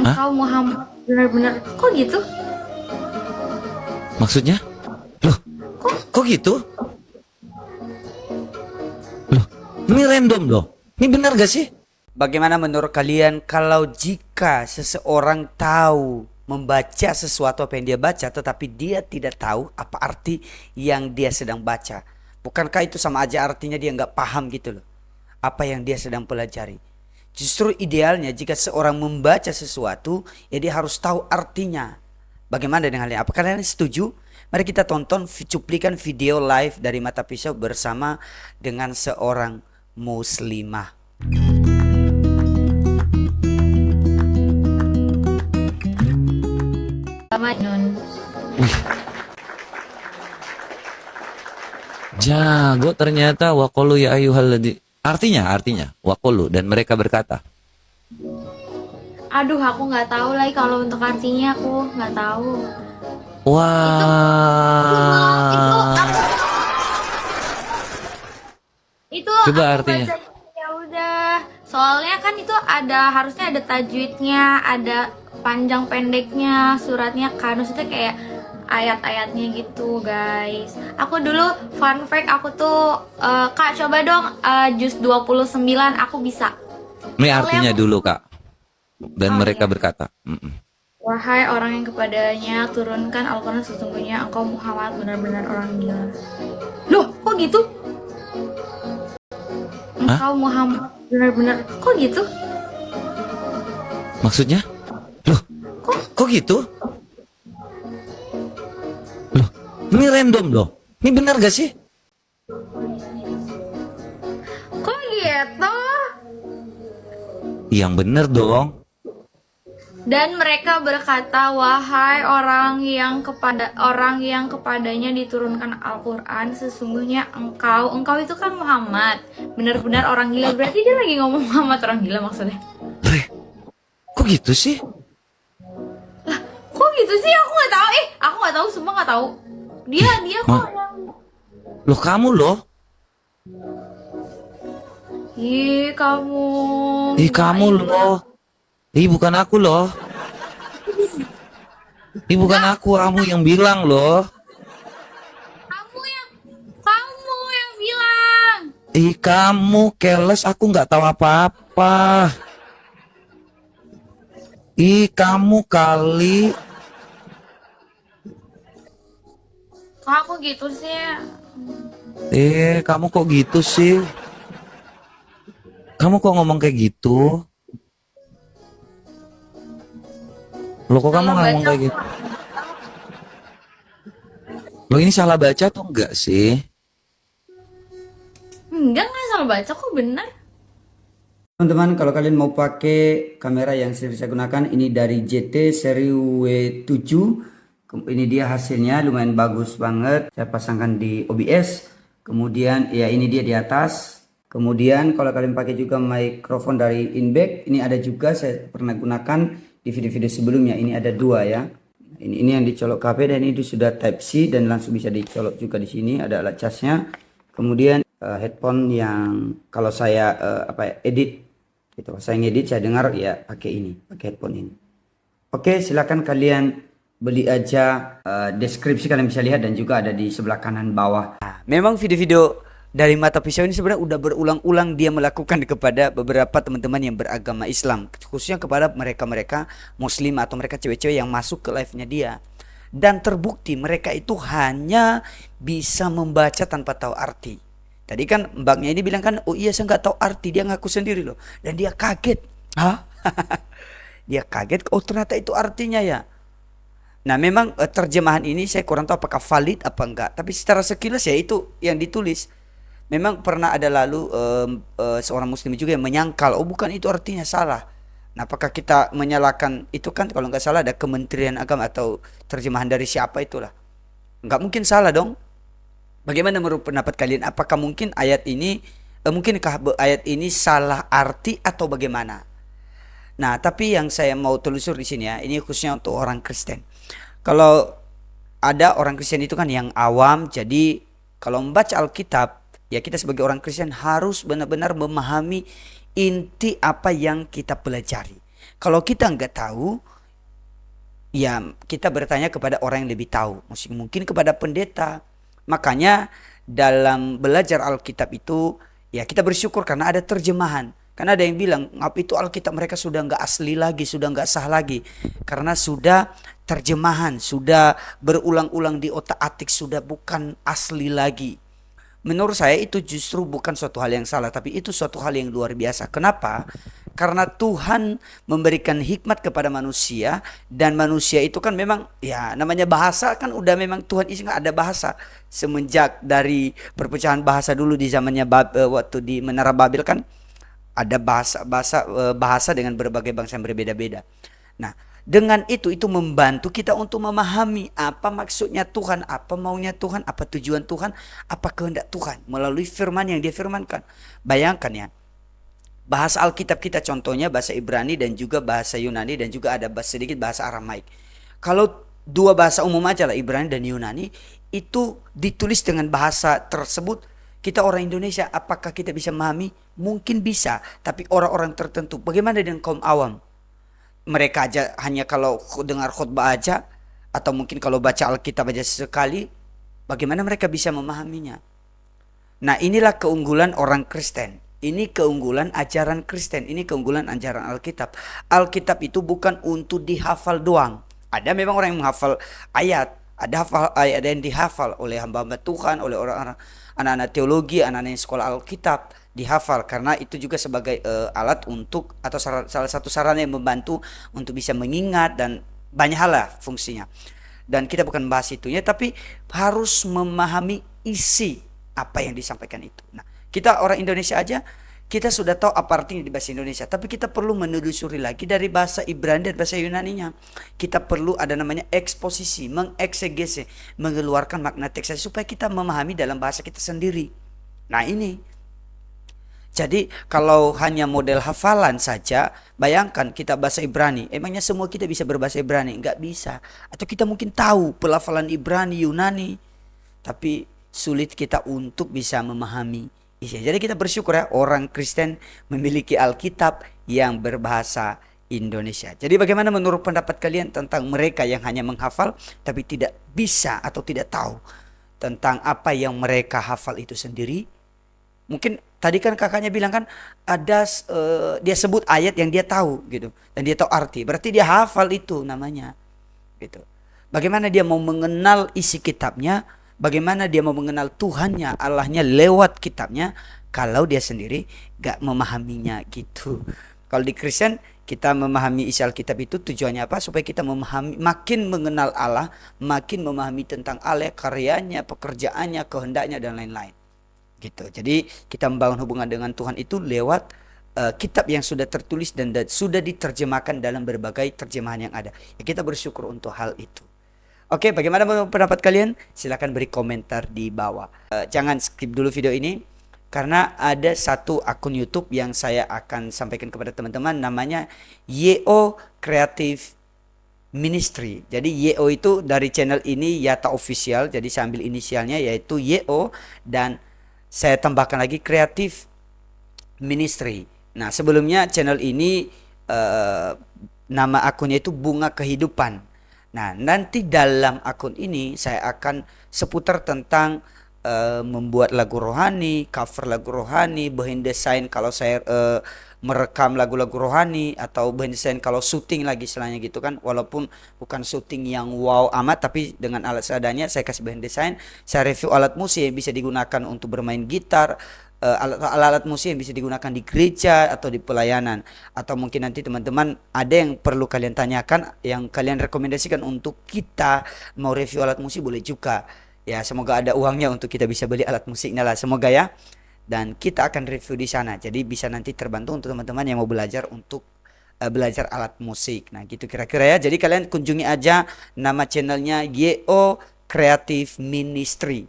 Hah? Engkau Muhammad benar-benar kok gitu? Maksudnya? Loh, kok gitu? Loh, ini random loh. Ini benar gak sih? Bagaimana menurut kalian kalau jika seseorang tahu membaca sesuatu apa yang dia baca tetapi dia tidak tahu apa arti yang dia sedang baca? Bukankah itu sama aja artinya dia nggak paham gitu loh apa yang dia sedang pelajari? Justru idealnya jika seorang membaca sesuatu ya dia harus tahu artinya. Bagaimana dengan kalian? Apakah kalian setuju? Mari kita tonton cuplikan video live dari Mata Pisau bersama dengan seorang muslimah. Selamat Nun. Jago ternyata waqulu ya ayyuhalladi. Artinya waqulu dan mereka berkata. Aduh, aku nggak tahu lagi kalau untuk artinya aku nggak tahu. Wah. Itu Coba aku artinya. baca, ya udah. Soalnya kan itu harusnya ada tajwidnya, ada panjang pendeknya, suratnya kan maksudnya kayak ayat-ayatnya gitu, guys. Aku dulu fun fact aku tuh Kak coba dong juz 29 aku bisa. Ini artinya Soalnya dulu Kak. Dan Oh, mereka iya. berkata. Wahai orang yang kepadanya turunkan Al-Quran, sesungguhnya engkau Muhammad benar-benar orang gila. Loh, kok gitu? Engkau Muhammad benar-benar kok gitu? Maksudnya? Loh, kok gitu? Loh, ini random loh. Ini benar gak sih? Kok gitu? Yang benar dong. Dan mereka berkata, wahai orang yang kepadanya diturunkan Al-Quran, sesungguhnya engkau itu kan Muhammad, benar-benar orang gila. Berarti dia lagi ngomong Muhammad orang gila maksudnya. Kok gitu sih? Kok gitu sih? Aku nggak tahu. Aku nggak tahu, sumpah nggak tahu. Dia kok yang Loh kamu loh. Ih, kamu. Ih kamu loh. Ih bukan aku loh. Ih bukan aku, kamu yang bilang loh. Kamu yang bilang. Ih kamu keles, aku nggak tahu apa-apa. Ih kamu kali. Kok aku gitu sih? Kamu kok gitu sih? Kamu kok ngomong kayak gitu? Loh kok kamu Salah ngomong baca. kayak gitu? Loh ini salah baca atau enggak sih? Enggak salah baca kok, bener. Teman-teman, kalau kalian mau pakai kamera yang saya gunakan, ini dari JT seri W7. Ini dia hasilnya, lumayan bagus banget. Saya pasangkan di OBS. Kemudian ya ini dia di atas. Kemudian kalau kalian pakai juga mikrofon dari Inback, ini ada juga saya pernah gunakan di video-video sebelumnya. Ini ada dua ya. Ini yang dicolok HP dan ini sudah Type C dan langsung bisa dicolok juga di sini. Ada alat casnya. Kemudian headphone yang kalau saya edit gitu, saya ngedit, saya dengar ya pakai ini, pakai headphone ini. Oke, silakan kalian beli aja, deskripsi kalian bisa lihat dan juga ada di sebelah kanan bawah. Nah, memang video-video dari Mata Pisau ini sebenarnya udah berulang-ulang dia melakukan kepada beberapa teman-teman yang beragama Islam, khususnya kepada mereka-mereka muslim atau mereka cewek-cewek yang masuk ke live-nya dia. Dan terbukti mereka itu hanya bisa membaca tanpa tahu arti. Tadi kan mbaknya ini bilang kan, oh iya saya nggak tahu arti, dia ngaku sendiri loh. Dan dia kaget. Hah? Dia kaget, oh ternyata itu artinya ya. Nah memang terjemahan ini saya kurang tahu apakah valid apa enggak. Tapi secara sekilas ya itu yang ditulis. Memang pernah ada lalu seorang muslim juga yang menyangkal, oh bukan itu artinya salah. Nah apakah kita menyalahkan, itu kan kalau nggak salah ada Kementerian Agama atau terjemahan dari siapa itulah. Nggak mungkin salah dong. Bagaimana menurut pendapat kalian? Apakah mungkin ayat ini, mungkinkah ayat ini salah arti atau bagaimana? Nah, tapi yang saya mau telusur di sini ya, ini khususnya untuk orang Kristen. Kalau ada orang Kristen itu kan yang awam, jadi kalau membaca Alkitab, ya kita sebagai orang Kristen harus benar-benar memahami inti apa yang kita pelajari. Kalau kita nggak tahu, ya kita bertanya kepada orang yang lebih tahu, mungkin kepada pendeta. Makanya dalam belajar Alkitab itu ya kita bersyukur karena ada terjemahan. Karena ada yang bilang, ngapa itu Alkitab mereka sudah nggak asli lagi, sudah nggak sah lagi. Karena sudah terjemahan, sudah berulang-ulang di otak-atik, sudah bukan asli lagi. Menurut saya itu justru bukan suatu hal yang salah, tapi itu suatu hal yang luar biasa. Kenapa? Karena Tuhan memberikan hikmat kepada manusia, dan manusia itu kan memang ya namanya bahasa kan udah memang Tuhan isi ada bahasa semenjak dari perpecahan bahasa dulu di zamannya waktu di Menara Babel kan ada bahasa dengan berbagai bangsa yang berbeda-beda. Nah, dengan itu membantu kita untuk memahami apa maksudnya Tuhan, apa maunya Tuhan, apa tujuan Tuhan, apa kehendak Tuhan melalui firman yang Dia firmankan. Bayangkan ya, bahasa Alkitab kita contohnya bahasa Ibrani dan juga bahasa Yunani dan juga ada sedikit bahasa Aramaik. Kalau dua bahasa umum aja lah, Ibrani dan Yunani, itu ditulis dengan bahasa tersebut, kita orang Indonesia apakah kita bisa memahami? Mungkin bisa, tapi orang-orang tertentu. Bagaimana dengan kaum awam? Mereka aja hanya kalau dengar khutbah aja, atau mungkin kalau baca Alkitab aja sekali, bagaimana mereka bisa memahaminya? Nah, inilah keunggulan orang Kristen. Ini keunggulan ajaran Kristen, ini keunggulan ajaran Alkitab. Alkitab itu bukan untuk dihafal doang. Ada memang orang yang menghafal ayat, ada yang dihafal oleh hamba-hamba Tuhan, oleh orang-orang anak-anak teologi, anak-anak sekolah Alkitab dihafal, karena itu juga sebagai alat untuk atau salah satu sarana yang membantu untuk bisa mengingat dan banyak hal lah fungsinya. Dan kita bukan bahas itunya, tapi harus memahami isi apa yang disampaikan itu. Nah, kita orang Indonesia aja kita sudah tahu apa artinya di bahasa Indonesia, tapi kita perlu menelusuri lagi dari bahasa Ibrani dan bahasa Yunaninya. Kita perlu ada namanya eksposisi, mengeksegese, mengeluarkan makna teks supaya kita memahami dalam bahasa kita sendiri. Nah, ini. Jadi kalau hanya model hafalan saja, bayangkan kita bahasa Ibrani, emangnya semua kita bisa berbahasa Ibrani? Enggak bisa. Atau kita mungkin tahu pelafalan Ibrani, Yunani, tapi sulit kita untuk bisa memahami isi. Jadi kita bersyukur ya orang Kristen memiliki Alkitab yang berbahasa Indonesia. Jadi bagaimana menurut pendapat kalian tentang mereka yang hanya menghafal tapi tidak bisa atau tidak tahu tentang apa yang mereka hafal itu sendiri? Mungkin tadi kan kakaknya bilang kan ada dia sebut ayat yang dia tahu gitu dan dia tahu arti. Berarti dia hafal itu namanya gitu. Bagaimana dia mau mengenal isi kitabnya? Bagaimana dia mau mengenal Tuhannya, Allahnya lewat kitabnya kalau dia sendiri gak memahaminya gitu. Kalau di Kristen kita memahami isi Alkitab itu tujuannya apa? Supaya kita memahami, makin mengenal Allah, makin memahami tentang Allah, karyanya, pekerjaannya, kehendaknya dan lain-lain. Gitu. Jadi kita membangun hubungan dengan Tuhan itu lewat kitab yang sudah tertulis dan sudah diterjemahkan dalam berbagai terjemahan yang ada. Ya, kita bersyukur untuk hal itu. Oke, bagaimana pendapat kalian? Silahkan beri komentar di bawah. Jangan skip dulu video ini, karena ada satu akun YouTube yang saya akan sampaikan kepada teman-teman, namanya YO Creative Ministry. Jadi YO itu dari channel ini Yata Official, jadi saya ambil inisialnya yaitu YO dan saya tambahkan lagi Creative Ministry. Nah, sebelumnya channel ini nama akunnya itu Bunga Kehidupan. Nah, nanti dalam akun ini saya akan seputar tentang membuat lagu rohani, cover lagu rohani, behind the scene kalau saya merekam lagu-lagu rohani, atau behind the scene kalau syuting lagi istilahnya gitu kan. Walaupun bukan syuting yang wow amat, tapi dengan alat seadanya saya kasih behind the scene. Saya review alat musik yang bisa digunakan untuk bermain gitar, alat-alat musik yang bisa digunakan di gereja atau di pelayanan, atau mungkin nanti teman-teman ada yang perlu kalian tanyakan yang kalian rekomendasikan untuk kita mau review alat musik, boleh juga ya. Semoga ada uangnya untuk kita bisa beli alat musiknya lah, semoga ya, dan kita akan review di sana. Jadi bisa nanti terbantu untuk teman-teman yang mau belajar untuk belajar alat musik. Nah gitu kira-kira ya. Jadi kalian kunjungi aja nama channelnya YO Creative Ministry.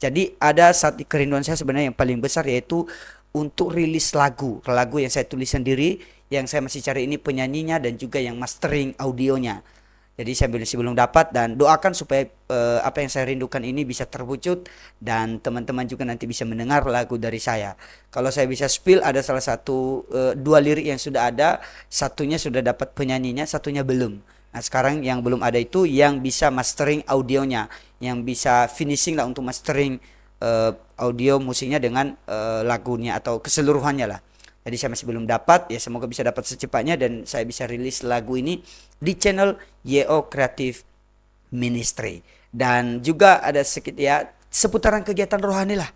Jadi ada satu kerinduan saya sebenarnya yang paling besar, yaitu untuk rilis lagu yang saya tulis sendiri, yang saya masih cari ini penyanyinya dan juga yang mastering audionya. Jadi saya sebelum dapat, dan doakan supaya apa yang saya rindukan ini bisa terwujud, dan teman-teman juga nanti bisa mendengar lagu dari saya. Kalau saya bisa spill, ada salah satu dua lirik yang sudah ada, satunya sudah dapat penyanyinya, satunya belum. Nah sekarang yang belum ada itu yang bisa mastering audionya, yang bisa finishing lah untuk mastering audio musiknya dengan lagunya atau keseluruhannya lah. Jadi saya masih belum dapat, ya semoga bisa dapat secepatnya dan saya bisa rilis lagu ini di channel YO Creative Ministry. Dan juga ada sedikit ya seputaran kegiatan rohani lah.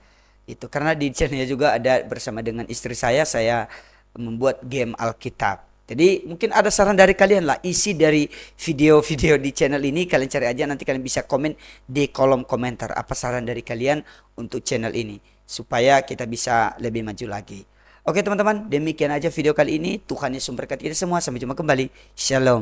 Itu karena di channelnya juga ada bersama dengan istri saya membuat game Alkitab. Jadi mungkin ada saran dari kalian lah, isi dari video-video di channel ini kalian cari aja, nanti kalian bisa komen di kolom komentar apa saran dari kalian untuk channel ini supaya kita bisa lebih maju lagi. Oke teman-teman, demikian aja video kali ini. Tuhan Yesus memberkati kita semua. Sampai jumpa kembali. Shalom.